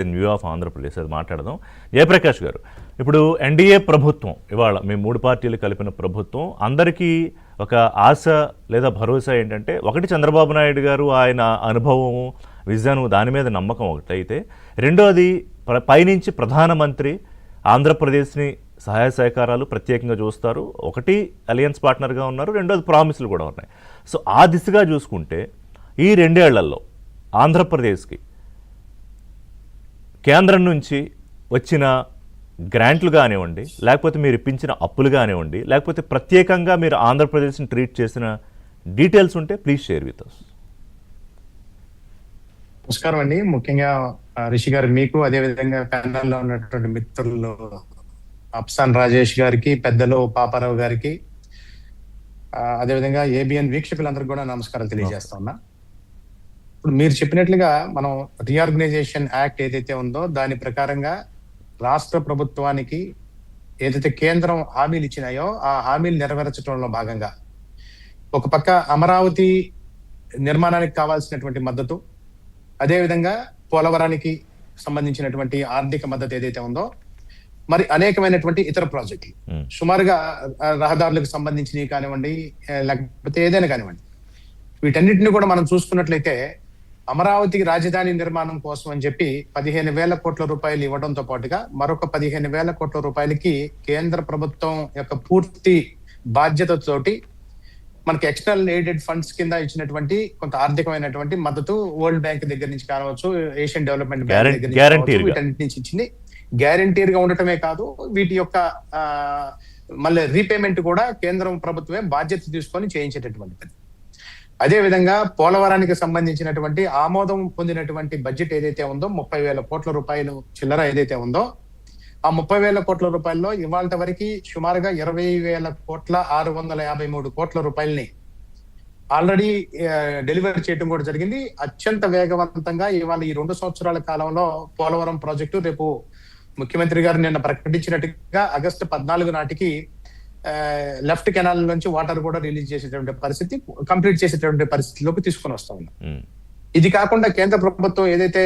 In view of Andhra Pradesh అది మాట్లాడదాం. జయప్రకాష్ గారు, ఇప్పుడు ఎన్డీఏ ప్రభుత్వం ఇవాళ మీ 3 పార్టీలు కలిపిన ప్రభుత్వం అందరికీ ఒక ఆశ లేదా భరోసా ఏంటంటే, ఒకటి చంద్రబాబు నాయుడు గారు ఆయన అనుభవము విజన్ దాని మీద నమ్మకం ఒకటైతే, రెండోది పైనుంచి ప్రధానమంత్రి ఆంధ్రప్రదేశ్ని సహాయ సహకారాలు ప్రత్యేకంగా చూస్తారు. ఒకటి అలయన్స్ పార్ట్నర్గా ఉన్నారు, రెండోది ప్రామిసులు కూడా ఉన్నాయి. సో ఆ దిశగా చూసుకుంటే ఈ 2 ఏళ్లలో ఆంధ్రప్రదేశ్కి కేంద్రం నుంచి వచ్చిన గ్రాంట్లు కానివ్వండి, లేకపోతే మీరు ఇప్పించిన అప్పులు కానివ్వండి, లేకపోతే ప్రత్యేకంగా మీరు ఆంధ్రప్రదేశ్ని ట్రీట్ చేసిన డీటెయిల్స్ ఉంటే ప్లీజ్ షేర్ విత్ అస్. నమస్కారం అండి. ముఖ్యంగా రిషి గారు, మీకు అదేవిధంగా ప్యానల్లో ఉన్నటువంటి మిత్రులు అప్సాన్ రాజేష్ గారికి, పెద్దలు పాపారావు గారికి, అదేవిధంగా ఏబిఎన్ వీక్షకులందరికీ కూడా నమస్కారాలు తెలియజేస్తా ఉన్నా. ఇప్పుడు మీరు చెప్పినట్లుగా మనం రీఆర్గనైజేషన్ యాక్ట్ ఏదైతే ఉందో దాని ప్రకారంగా రాష్ట్ర ప్రభుత్వానికి ఏదైతే కేంద్రం హామీలు ఇచ్చినాయో ఆ హామీలు నెరవేర్చడంలో భాగంగా ఒక పక్క అమరావతి నిర్మాణానికి కావాల్సినటువంటి మద్దతు, అదేవిధంగా పోలవరానికి సంబంధించినటువంటి ఆర్థిక మద్దతు ఏదైతే ఉందో, మరి అనేకమైనటువంటి ఇతర ప్రాజెక్టులు సుమారుగా రహదారులకు సంబంధించినవి కానివ్వండి, లేకపోతే ఏదైనా కానివ్వండి, వీటన్నిటిని కూడా మనం చూసుకున్నట్లయితే అమరావతికి రాజధాని నిర్మాణం కోసం అని చెప్పి 15,000 కోట్ల రూపాయలు ఇవ్వడంతో పాటుగా మరొక 15,000 కోట్ల రూపాయలకి కేంద్ర ప్రభుత్వం యొక్క పూర్తి బాధ్యతతోటి మనకి ఎక్స్టర్నల్ ఎయిడెడ్ ఫండ్స్ కింద ఇచ్చినటువంటి కొంత ఆర్థికమైనటువంటి మద్దతు వరల్డ్ బ్యాంక్ దగ్గర నుంచి కావచ్చు, ఏషియన్ డెవలప్మెంట్ బ్యాంక్ దగ్గర నుంచి, వీటన్నిటి నుంచి ఇచ్చింది. గ్యారంటీర్ గా ఉండటమే కాదు, వీటి యొక్క మళ్ళీ రీపేమెంట్ కూడా కేంద్రం ప్రభుత్వమే బాధ్యత తీసుకొని చేయించేటటువంటిది. అదే విధంగా పోలవరానికి సంబంధించినటువంటి ఆమోదం పొందినటువంటి బడ్జెట్ ఏదైతే ఉందో 30,000 కోట్ల రూపాయలు చిల్లర ఏదైతే ఉందో, ఆ 30,000 కోట్ల రూపాయల్లో ఇవాళ వరకు సుమారుగా 20,653 కోట్ల రూపాయలని ఆల్రెడీ డెలివరీ చేయడం కూడా జరిగింది. అత్యంత వేగవంతంగా ఇవాళ ఈ 2 సంవత్సరాల కాలంలో పోలవరం ప్రాజెక్టు రేపు ముఖ్యమంత్రి గారు నిన్న ప్రకటించినట్టుగా ఆగస్టు 14 నాటికి లెఫ్ట్ కెనాల్ నుంచి వాటర్ కూడా రిలీజ్ చేసేటువంటి పరిస్థితి, కంప్లీట్ చేసేటువంటి పరిస్థితిలోకి తీసుకొని వస్తా ఉన్నాం. ఇది కాకుండా కేంద్ర ప్రభుత్వం ఏదైతే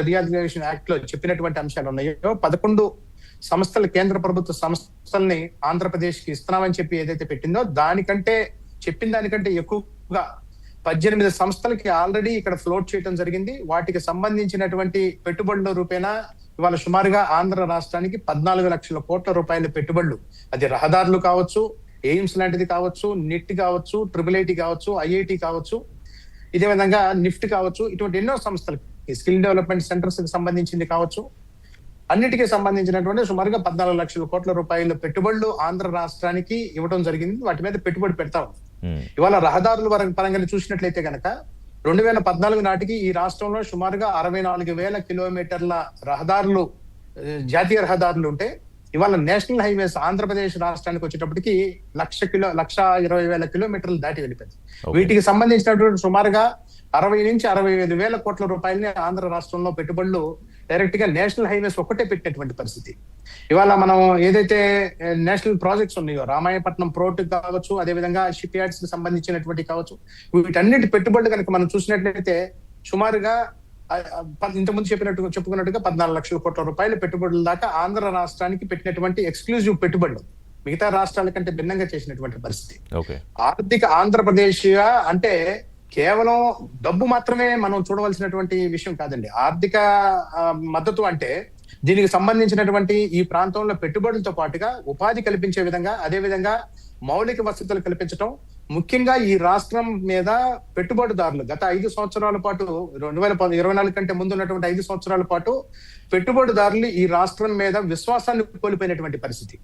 రీఆర్గనైజేషన్ యాక్ట్ లో చెప్పినటువంటి అంశాలు ఉన్నాయో, 11 సంస్థలు కేంద్ర ప్రభుత్వ సంస్థల్ని ఆంధ్రప్రదేశ్ కి ఇస్తున్నామని చెప్పి ఏదైతే పెట్టిందో చెప్పిన దానికంటే ఎక్కువగా 18 సంస్థలకి ఆల్రెడీ ఇక్కడ ఫ్లోట్ చేయడం జరిగింది. వాటికి సంబంధించినటువంటి పెట్టుబడుల రూపేణా ఇవాళ సుమారుగా ఆంధ్ర రాష్ట్రానికి 14 లక్షల కోట్ల రూపాయల పెట్టుబడులు, అది రహదారులు కావచ్చు, ఎయిమ్స్ లాంటిది కావచ్చు, నిట్ కావచ్చు, IIIT కావచ్చు, ఐఐటి కావచ్చు, ఇదే విధంగా నిఫ్ట్ కావచ్చు, ఇటువంటి ఎన్నో సంస్థలకి స్కిల్ డెవలప్మెంట్ సెంటర్స్ కి సంబంధించింది కావచ్చు, అన్నిటికీ సంబంధించినటువంటి సుమారుగా 14 లక్షల కోట్ల రూపాయల పెట్టుబడులు ఆంధ్ర రాష్ట్రానికి ఇవ్వడం జరిగింది. వాటి మీద పెట్టుబడి పెడతా ఉంది. ఇవాళ రహదారుల పరంగా చూసినట్లయితే కనుక 2014 నాటికి ఈ రాష్ట్రంలో సుమారుగా 64,000 కిలోమీటర్ల రహదారులు, జాతీయ రహదారులు ఉంటే, ఇవాళ నేషనల్ హైవేస్ ఆంధ్రప్రదేశ్ రాష్ట్రానికి వచ్చేటప్పటికి 1,20,000 కిలోమీటర్లు దాటి వెళ్ళిపోయింది. వీటికి సంబంధించినటువంటి సుమారుగా 60 నుంచి 65,000 కోట్ల రూపాయలని ఆంధ్ర రాష్ట్రంలో పెట్టుబడులు డైరెక్ట్ గా నేషనల్ హైవేస్ ఒక్కటే పెట్టినటువంటి పరిస్థితి. ఇవాళ మనం ఏదైతే నేషనల్ ప్రాజెక్ట్స్ ఉన్నాయో, రామాయపట్నం పోర్ట్ కావచ్చు, అదేవిధంగా షిప్ యార్డ్స్ కి సంబంధించినటువంటి కావచ్చు, వీటన్నిటి పెట్టుబడులు కనుక మనం చూసినట్లయితే సుమారుగా ఇంతకుముందు చెప్పుకున్నట్టుగా 14 లక్షల కోట్ల రూపాయల పెట్టుబడుల దాకా ఆంధ్ర రాష్ట్రానికి పెట్టినటువంటి ఎక్స్క్లూజివ్ పెట్టుబడులు మిగతా రాష్ట్రాల కంటే భిన్నంగా చేసినటువంటి పరిస్థితి. ఆర్థిక ఆంధ్రప్రదేశ్ అంటే కేవలం డబ్బు మాత్రమే మనం చూడవలసినటువంటి విషయం కాదండి. ఆర్థిక మద్దతు అంటే దీనికి సంబంధించినటువంటి ఈ ప్రాంతంలో పెట్టుబడులతో పాటుగా ఉపాధి కల్పించే విధంగా, అదే విధంగా మౌలిక వసతులు కల్పించడం, ముఖ్యంగా ఈ రాష్ట్రం మీద పెట్టుబడిదారులు గత 5 సంవత్సరాల పాటు 2024 కంటే ముందు ఉన్నటువంటి 5 సంవత్సరాల పాటు పెట్టుబడిదారులు ఈ రాష్ట్రం మీద విశ్వాసాన్ని కోల్పోయినటువంటి పరిస్థితి.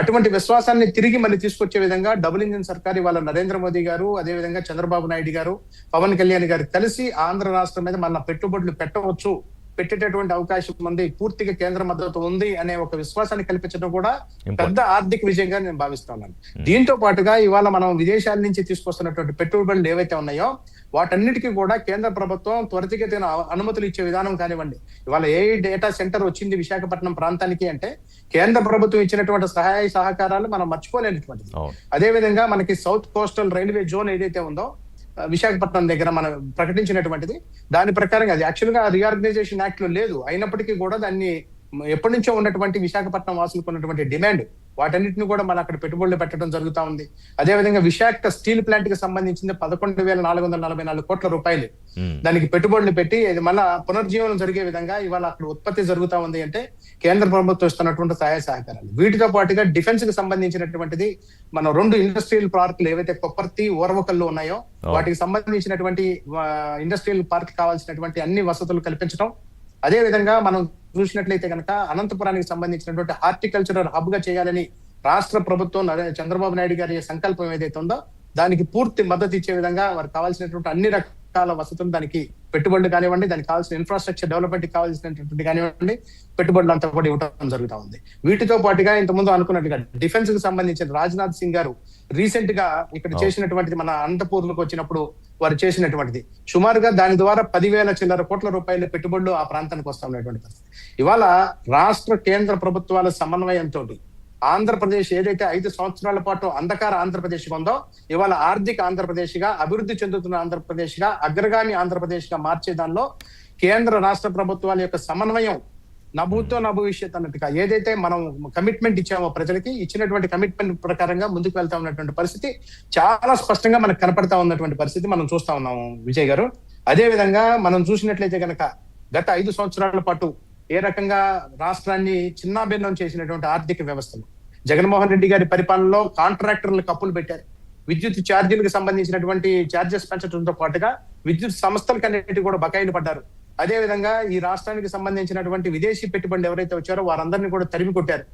అటువంటి విశ్వాసాన్ని తిరిగి మళ్ళీ తీసుకొచ్చే విధంగా డబుల్ ఇంజిన్ సర్కార్ ఇవాళ నరేంద్ర మోదీ గారు, అదేవిధంగా చంద్రబాబు నాయుడు గారు, పవన్ కళ్యాణ్ గారు కలిసి ఆంధ్ర రాష్ట్రం మీద మళ్ళీ పెట్టుబడులు పెట్టేటటువంటి అవకాశం ఉంది, పూర్తిగా కేంద్ర మద్దతు ఉంది అనే ఒక విశ్వాసాన్ని కల్పించడం కూడా పెద్ద ఆర్థిక విజయంగా నేను భావిస్తున్నాను. దీంతో పాటుగా ఇవాళ మనం విదేశాల నుంచి తీసుకొస్తున్నటువంటి పెట్టుబడులు ఏవైతే ఉన్నాయో వాటన్నిటికీ కూడా కేంద్ర ప్రభుత్వం త్వరితగతిన అనుమతులు ఇచ్చే విధానం కానివ్వండి. ఇవాళ ఏ డేటా సెంటర్ వచ్చింది విశాఖపట్నం ప్రాంతానికి అంటే కేంద్ర ప్రభుత్వం ఇచ్చినటువంటి సహాయ సహకారాలు మనం మర్చిపోలేనటువంటిది. అదే విధంగా మనకి సౌత్ కోస్టల్ రైల్వే జోన్ ఏదైతే ఉందో విశాఖపట్నం దగ్గర మనం ప్రకటించినటువంటిది. దాని ప్రకారంగా అది యాక్చువల్ గా రీఆర్గనైజేషన్ యాక్ట్ లో లేదు, అయినప్పటికీ కూడా దాన్ని ఎప్పటి నుంచో ఉన్నటువంటి విశాఖపట్నం వాసులకు ఉన్నటువంటి డిమాండ్, వాటన్నిటిని కూడా మనం అక్కడ పెట్టుబడులు పెట్టడం జరుగుతా ఉంది. అదేవిధంగా విశాఖ స్టీల్ ప్లాంట్ కి సంబంధించింది 11,444 కోట్ల రూపాయలు దానికి పెట్టుబడులు పెట్టి ఇది మళ్ళా పునర్జీవనం జరిగే విధంగా ఇవాళ అక్కడ ఉత్పత్తి జరుగుతా ఉంది అంటే కేంద్ర ప్రభుత్వం ఇస్తున్నటువంటి సహాయ సహకారాలు. వీటితో పాటుగా డిఫెన్స్ కి సంబంధించినటువంటిది మనం 2 ఇండస్ట్రియల్ పార్కులు ఏవైతే కొప్పర్తి, ఓర్వకల్లు ఉన్నాయో వాటికి సంబంధించినటువంటి ఇండస్ట్రియల్ పార్క్ కావాల్సినటువంటి అన్ని వసతులు కల్పించడం. అదే విధంగా మనం చూసినట్లయితే కనుక అనంతపురానికి సంబంధించినటువంటి హార్టికల్చరల్ హబ్ గా చేయాలని రాష్ట్ర ప్రభుత్వం చంద్రబాబు నాయుడు గారి సంకల్పం ఏదైతే ఉందో దానికి పూర్తి మద్దతు ఇచ్చే విధంగా వారికి కావాల్సినటువంటి అన్ని రకాల వసతులు, దానికి పెట్టుబడులు కానివ్వండి, దానికి కావాల్సిన ఇన్ఫ్రాస్ట్రక్చర్ డెవలప్మెంట్ కావాల్సినటువంటి కానివ్వండి, పెట్టుబడులు అంతా కూడా ఇవ్వడం జరుగుతూ ఉంది. వీటితో పాటుగా ఇంతకుముందు అనుకున్నట్టుగా డిఫెన్స్ కి సంబంధించిన రాజ్నాథ్ సింగ్ గారు రీసెంట్ గా ఇక్కడ చేసినటువంటిది, మన అనంతపూర్లకు వచ్చినప్పుడు వారు చేసినటువంటిది సుమారుగా దాని ద్వారా 10,000 చిల్లర కోట్ల రూపాయల పెట్టుబడులు ఆ ప్రాంతానికి వస్తా ఉన్నటువంటి పరిస్థితి. ఇవాళ రాష్ట్ర కేంద్ర ప్రభుత్వాల సమన్వయంతో ఆంధ్రప్రదేశ్ ఏదైతే 5 సంవత్సరాల పాటు అంధకార ఆంధ్రప్రదేశ్ ఉందో ఇవాళ ఆర్థిక ఆంధ్రప్రదేశ్ గా, అభివృద్ధి చెందుతున్న ఆంధ్రప్రదేశ్ గా, అగ్రగామి ఆంధ్రప్రదేశ్ గా మార్చే దానిలో కేంద్ర రాష్ట్ర ప్రభుత్వాల యొక్క సమన్వయం నభూతో నభవిష్యత్ అన్నట్టుగా ఏదైతే మనం కమిట్మెంట్ ఇచ్చామో ప్రజలకి, ఇచ్చినటువంటి కమిట్మెంట్ ప్రకారంగా ముందుకు వెళ్తా ఉన్నటువంటి పరిస్థితి చాలా స్పష్టంగా మనకు కనపడతా ఉన్నటువంటి పరిస్థితి మనం చూస్తా ఉన్నాము విజయ్ గారు. అదే విధంగా మనం చూసినట్లయితే కనుక గత 5 సంవత్సరాల పాటు ఏ రకంగా రాష్ట్రాన్ని చిన్నాభిన్నం చేసినటువంటి ఆర్థిక వ్యవస్థలు, జగన్మోహన్ రెడ్డి గారి పరిపాలనలో కాంట్రాక్టర్లకు అప్పులు పెట్టారు. విద్యుత్ ఛార్జీలకు సంబంధించినటువంటి ఛార్జెస్ పెంచడంతో పాటుగా విద్యుత్ సంస్థలకు అన్నిటి కూడా బకాయిలు పడ్డారు. అదే విధంగా ఈ రాష్ట్రానికి సంబంధించినటువంటి విదేశీ పెట్టుబడులు ఎవరైతే వచ్చారో వారందరినీ కూడా తరిమి కొట్టారు.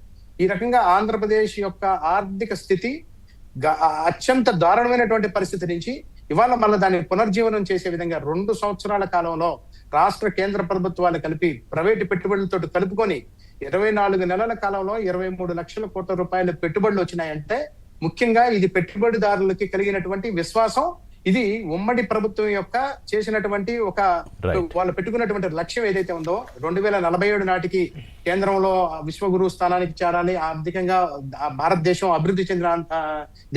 ఈ రకంగా ఆంధ్రప్రదేశ్ యొక్క ఆర్థిక స్థితి అత్యంత దారుణమైనటువంటి పరిస్థితి నుంచి ఇవాళ మళ్ళీ దాన్ని పునర్జీవనం చేసే విధంగా 2 సంవత్సరాల కాలంలో రాష్ట్ర కేంద్ర ప్రభుత్వాలు కలిపి ప్రైవేటు పెట్టుబడులతో కలుపుకొని 24 నెలల కాలంలో 23 లక్షల కోట్ల రూపాయల పెట్టుబడులు వచ్చినాయంటే ముఖ్యంగా ఇది పెట్టుబడిదారులకి కలిగినటువంటి విశ్వాసం. ఇది ఉమ్మడి ప్రభుత్వం యొక్క చేసినటువంటి ఒక వాళ్ళు పెట్టుకున్నటువంటి లక్ష్యం ఏదైతే ఉందో 2047 నాటికి కేంద్రంలో విశ్వగురు స్థానానికి చేరాలి, ఆర్థికంగా భారతదేశం అభివృద్ధి చెందిన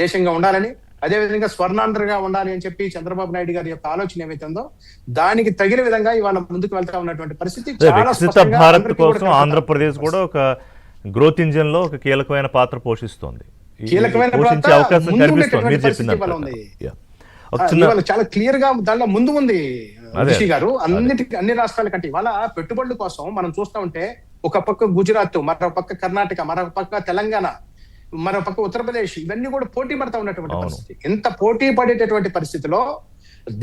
దేశంగా ఉండాలని, అదేవిధంగా స్వర్ణాంధ్రగా ఉండాలి అని చెప్పి చంద్రబాబు నాయుడు గారి యొక్క ఆలోచన ఏమైతే ఉందో దానికి తగిన విధంగా ఇవాళ ముందుకు వెళ్తా ఉన్నటువంటి పరిస్థితి. వికసిత భారత్ కోసం ఆంధ్రప్రదేశ్ కూడా ఒక గ్రోత్ ఇంజిన్ లో ఒక కీలకమైన పాత్ర పోషిస్తుంది, పోషించే అవకాశం కనిపిస్తుంది. మీరు చెప్పింది చాలా క్లియర్ గా దానిలో ముందు ఉంది రిషి గారు. అన్ని రాష్ట్రాల కంటే ఇవాళ పెట్టుబడుల కోసం మనం చూస్తా ఉంటే ఒక పక్క గుజరాత్, మరో పక్క కర్ణాటక, మరో పక్క తెలంగాణ, మరో పక్క ఉత్తరప్రదేశ్, ఇవన్నీ కూడా పోటీ పడతా ఉన్నటువంటి పరిస్థితి. ఎంత పోటీ పడేటటువంటి పరిస్థితిలో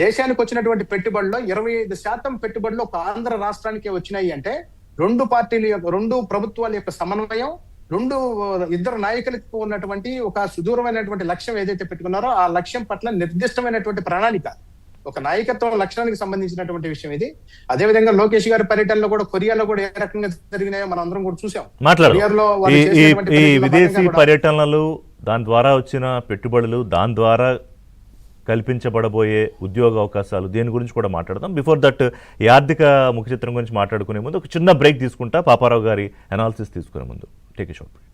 దేశానికి వచ్చినటువంటి పెట్టుబడుల్లో 25% పెట్టుబడులు ఒక ఆంధ్ర రాష్ట్రానికే వచ్చినాయి అంటే 2 పార్టీల యొక్క 2 ప్రభుత్వాల యొక్క సమన్వయం, 2 ఇద్దరు నాయకులకు ఉన్నటువంటి ఒక సుదూరమైనటువంటి లక్ష్యం ఏదైతే పెట్టుకున్నారో ఆ లక్ష్యం పట్ల నిర్దిష్టమైనటువంటి ప్రణాళిక, ఒక నాయకత్వం లక్ష్యానికి సంబంధించినటువంటి విషయం ఇది. అదే విధంగా లోకేష్ గారి పర్యటనలో కూడా కొరియాలో కూడా ఏ రకంగా జరిగినాయో మనం అందరం కూడా చూసాం. ఈ విదేశీ పర్యటనలు, దాని ద్వారా వచ్చిన పెట్టుబడులు, దాని ద్వారా కల్పించబడబోయే ఉద్యోగ అవకాశాలు, దేని గురించి కూడా మాట్లాడదాం. బిఫోర్ దట్ ఈ ఆర్థిక ముఖ చిత్రం గురించి మాట్లాడుకునే ముందు ఒక చిన్న బ్రేక్ తీసుకుంటా, పాపారావు గారి అనాలిసిస్ తీసుకునే ముందు. Take a short break.